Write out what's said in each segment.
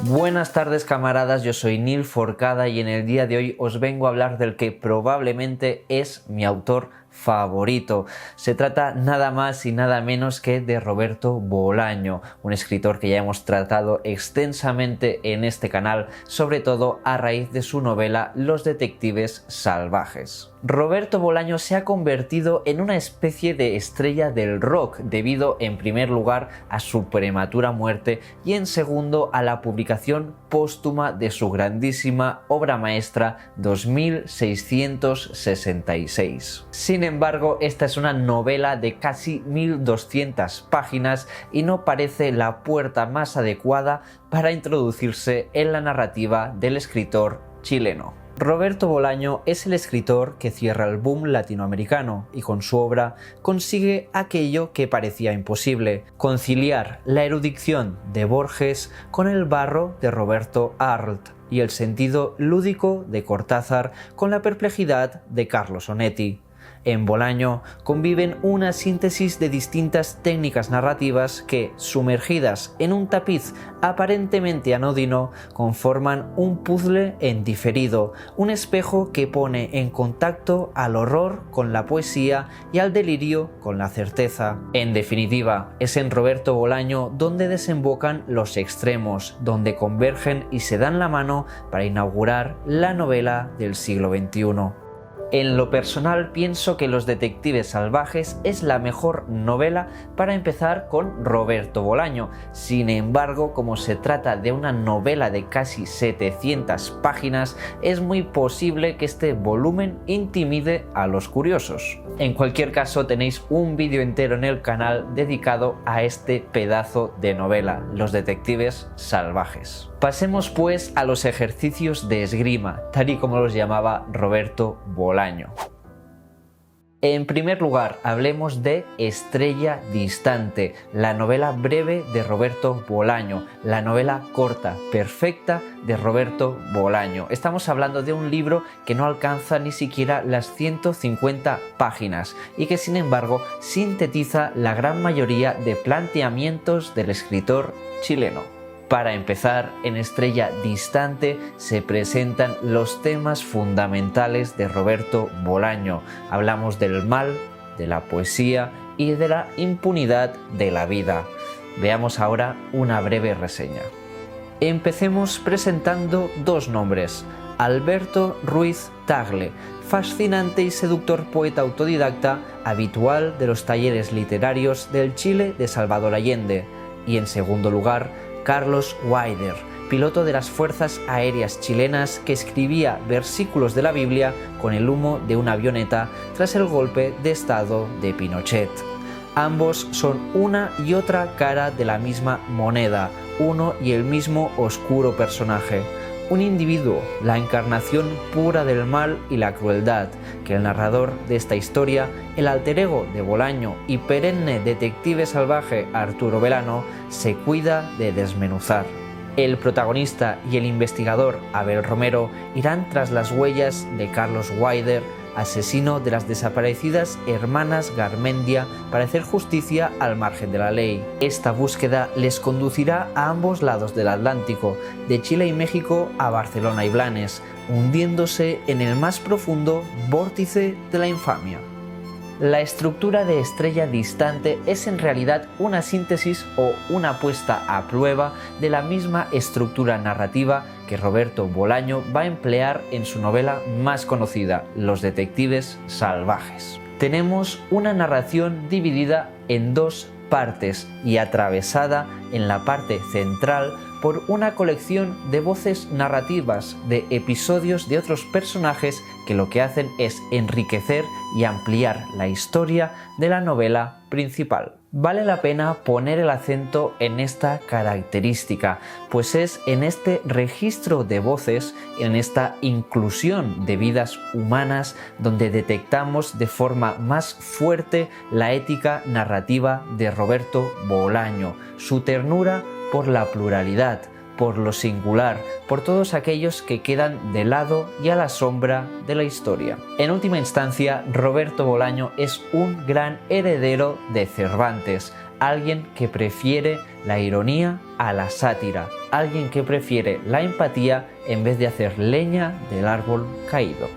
Buenas tardes camaradas, yo soy Nil Forcada y en el día de hoy os vengo a hablar del que probablemente es mi autor favorito. Se trata nada más y nada menos que de Roberto Bolaño, un escritor que ya hemos tratado extensamente en este canal, sobre todo a raíz de su novela Los detectives salvajes. Roberto Bolaño se ha convertido en una especie de estrella del rock debido en primer lugar a su prematura muerte y en segundo a la publicación póstuma de su grandísima obra maestra 2666. Sin embargo, esta es una novela de casi 1200 páginas y no parece la puerta más adecuada para introducirse en la narrativa del escritor chileno. Roberto Bolaño es el escritor que cierra el boom latinoamericano y con su obra consigue aquello que parecía imposible: conciliar la erudición de Borges con el barro de Roberto Arlt y el sentido lúdico de Cortázar con la perplejidad de Carlos Onetti. En Bolaño conviven una síntesis de distintas técnicas narrativas que, sumergidas en un tapiz aparentemente anodino, conforman un puzzle en diferido, un espejo que pone en contacto al horror con la poesía y al delirio con la certeza. En definitiva, es en Roberto Bolaño donde desembocan los extremos, donde convergen y se dan la mano para inaugurar la novela del siglo XXI. En lo personal pienso que Los detectives salvajes es la mejor novela para empezar con Roberto Bolaño. Sin embargo, como se trata de una novela de casi 700 páginas, es muy posible que este volumen intimide a los curiosos. En cualquier caso, tenéis un vídeo entero en el canal dedicado a este pedazo de novela, Los detectives salvajes. Pasemos pues a los ejercicios de esgrima, tal y como los llamaba Roberto Bolaño. En primer lugar, hablemos de Estrella distante, la novela breve de Roberto Bolaño, la novela corta, perfecta de Roberto Bolaño. Estamos hablando de un libro que no alcanza ni siquiera las 150 páginas y que sin embargo sintetiza la gran mayoría de planteamientos del escritor chileno. Para empezar, en Estrella distante se presentan los temas fundamentales de Roberto Bolaño. Hablamos del mal, de la poesía y de la impunidad de la vida. Veamos ahora una breve reseña. Empecemos presentando dos nombres: Alberto Ruiz Tagle, fascinante y seductor poeta autodidacta, habitual de los talleres literarios del Chile de Salvador Allende, y en segundo lugar, Carlos Waider, piloto de las Fuerzas Aéreas chilenas que escribía versículos de la Biblia con el humo de una avioneta tras el golpe de estado de Pinochet. Ambos son una y otra cara de la misma moneda, uno y el mismo oscuro personaje. Un individuo, la encarnación pura del mal y la crueldad, que el narrador de esta historia, el alter ego de Bolaño y perenne detective salvaje Arturo Belano, se cuida de desmenuzar. El protagonista y el investigador Abel Romero irán tras las huellas de Carlos Waider, asesino de las desaparecidas hermanas Garmendia, para hacer justicia al margen de la ley. Esta búsqueda les conducirá a ambos lados del Atlántico, de Chile y México a Barcelona y Blanes, hundiéndose en el más profundo vórtice de la infamia. La estructura de Estrella distante es en realidad una síntesis o una puesta a prueba de la misma estructura narrativa que Roberto Bolaño va a emplear en su novela más conocida, Los detectives salvajes. Tenemos una narración dividida en dos partes y atravesada en la parte central por una colección de voces narrativas de episodios de otros personajes que lo que hacen es enriquecer y ampliar la historia de la novela principal. Vale la pena poner el acento en esta característica, pues es en este registro de voces, en esta inclusión de vidas humanas, donde detectamos de forma más fuerte la ética narrativa de Roberto Bolaño, su ternura por la pluralidad, por lo singular, por todos aquellos que quedan de lado y a la sombra de la historia. En última instancia, Roberto Bolaño es un gran heredero de Cervantes, alguien que prefiere la ironía a la sátira, alguien que prefiere la empatía en vez de hacer leña del árbol caído.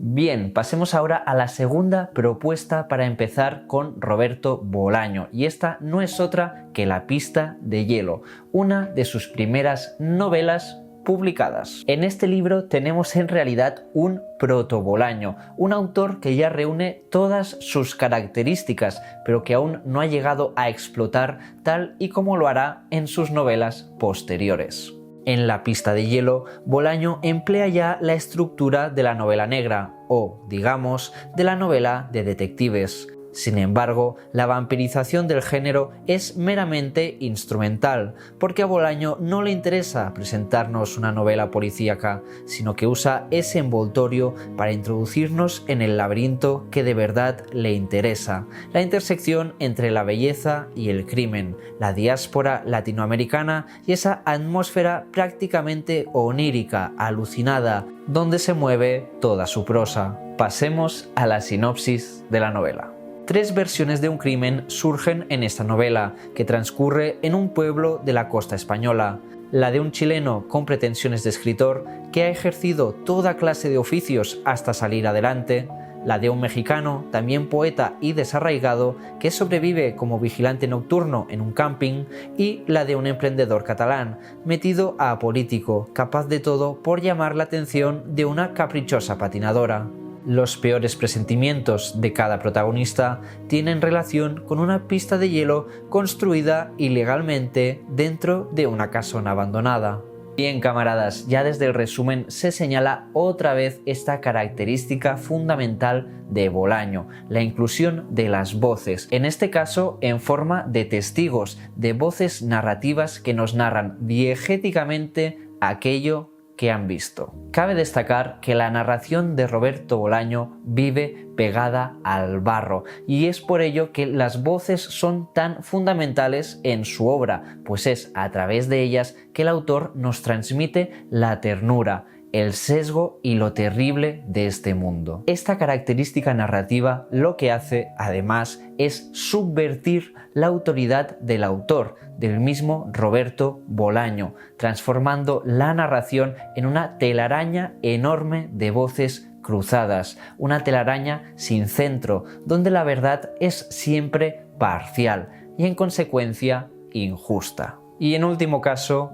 Bien, pasemos ahora a la segunda propuesta para empezar con Roberto Bolaño, y esta no es otra que La pista de hielo, una de sus primeras novelas publicadas. En este libro tenemos en realidad un proto-Bolaño, un autor que ya reúne todas sus características, pero que aún no ha llegado a explotar tal y como lo hará en sus novelas posteriores. En La pista de hielo, Bolaño emplea ya la estructura de la novela negra, o, digamos, de la novela de detectives. Sin embargo, la vampirización del género es meramente instrumental, porque a Bolaño no le interesa presentarnos una novela policíaca, sino que usa ese envoltorio para introducirnos en el laberinto que de verdad le interesa, la intersección entre la belleza y el crimen, la diáspora latinoamericana y esa atmósfera prácticamente onírica, alucinada, donde se mueve toda su prosa. Pasemos a la sinopsis de la novela. 3 versiones de un crimen surgen en esta novela, que transcurre en un pueblo de la costa española. La de un chileno con pretensiones de escritor que ha ejercido toda clase de oficios hasta salir adelante. La de un mexicano, también poeta y desarraigado, que sobrevive como vigilante nocturno en un camping. Y la de un emprendedor catalán, metido a político, capaz de todo por llamar la atención de una caprichosa patinadora. Los peores presentimientos de cada protagonista tienen relación con una pista de hielo construida ilegalmente dentro de una casona abandonada. Bien, camaradas, ya desde el resumen se señala otra vez esta característica fundamental de Bolaño, la inclusión de las voces, en este caso en forma de testigos, de voces narrativas que nos narran diegéticamente aquello que han visto. Cabe destacar que la narración de Roberto Bolaño vive pegada al barro, y es por ello que las voces son tan fundamentales en su obra, pues es a través de ellas que el autor nos transmite la ternura, el sesgo y lo terrible de este mundo. Esta característica narrativa lo que hace, además, es subvertir la autoridad del autor, del mismo Roberto Bolaño, transformando la narración en una telaraña enorme de voces cruzadas, una telaraña sin centro, donde la verdad es siempre parcial y, en consecuencia, injusta. Y en último caso,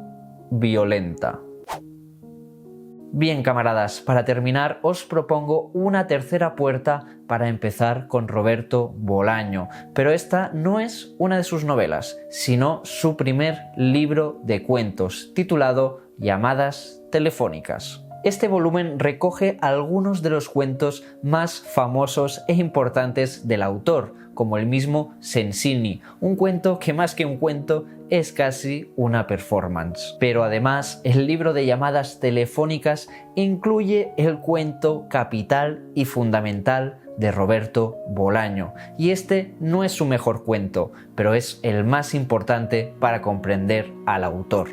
violenta. Bien, camaradas, para terminar os propongo una tercera puerta para empezar con Roberto Bolaño, pero esta no es una de sus novelas, sino su primer libro de cuentos, titulado Llamadas telefónicas. Este volumen recoge algunos de los cuentos más famosos e importantes del autor, como el mismo Sensini, un cuento que más que un cuento es casi una performance. Pero además, el libro de Llamadas telefónicas incluye el cuento capital y fundamental de Roberto Bolaño, y este no es su mejor cuento, pero es el más importante para comprender al autor.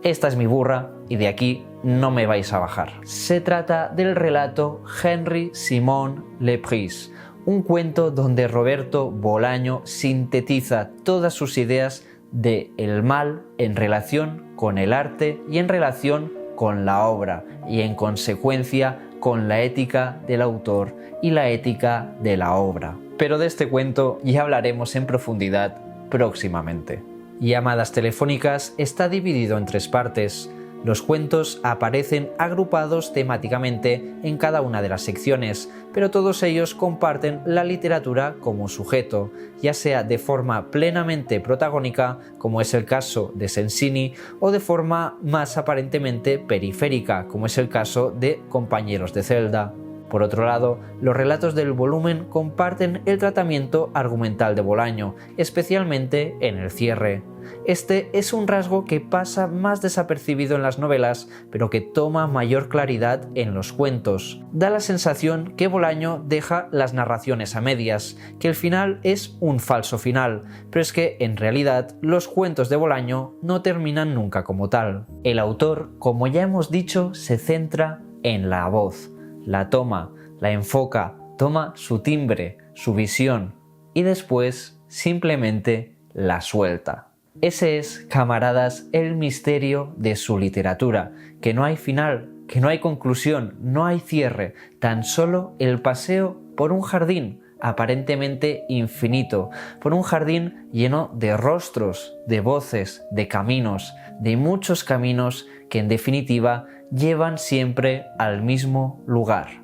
Esta es mi burra y de aquí no me vais a bajar. Se trata del relato Henri Simon Leprise, un cuento donde Roberto Bolaño sintetiza todas sus ideas de el mal en relación con el arte y en relación con la obra, y en consecuencia con la ética del autor y la ética de la obra. Pero de este cuento ya hablaremos en profundidad próximamente. Llamadas telefónicas está dividido en 3 partes. Los cuentos aparecen agrupados temáticamente en cada una de las secciones, pero todos ellos comparten la literatura como sujeto, ya sea de forma plenamente protagónica, como es el caso de Sensini, o de forma más aparentemente periférica, como es el caso de Compañeros de celda. Por otro lado, los relatos del volumen comparten el tratamiento argumental de Bolaño, especialmente en el cierre. Este es un rasgo que pasa más desapercibido en las novelas, pero que toma mayor claridad en los cuentos. Da la sensación que Bolaño deja las narraciones a medias, que el final es un falso final, pero es que en realidad los cuentos de Bolaño no terminan nunca como tal. El autor, como ya hemos dicho, se centra en la voz. La toma, la enfoca, toma su timbre, su visión y después simplemente la suelta. Ese es, camaradas, el misterio de su literatura, que no hay final, que no hay conclusión, no hay cierre, tan solo el paseo por un jardín aparentemente infinito, por un jardín lleno de rostros, de voces, de caminos, de muchos caminos que en definitiva llevan siempre al mismo lugar,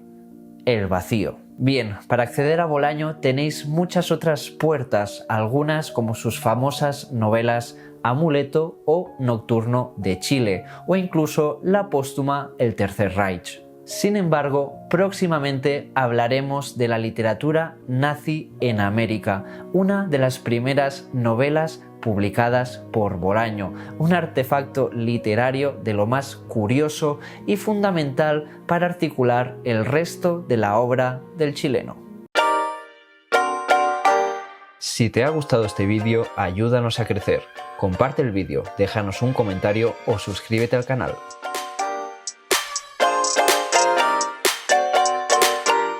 el vacío. Bien, para acceder a Bolaño tenéis muchas otras puertas, algunas como sus famosas novelas Amuleto o Nocturno de Chile, o incluso la póstuma El Tercer Reich. Sin embargo, próximamente hablaremos de la literatura nazi en América, una de las primeras novelas publicadas por Bolaño, un artefacto literario de lo más curioso y fundamental para articular el resto de la obra del chileno. Si te ha gustado este vídeo, ayúdanos a crecer. Comparte el vídeo, déjanos un comentario o suscríbete al canal.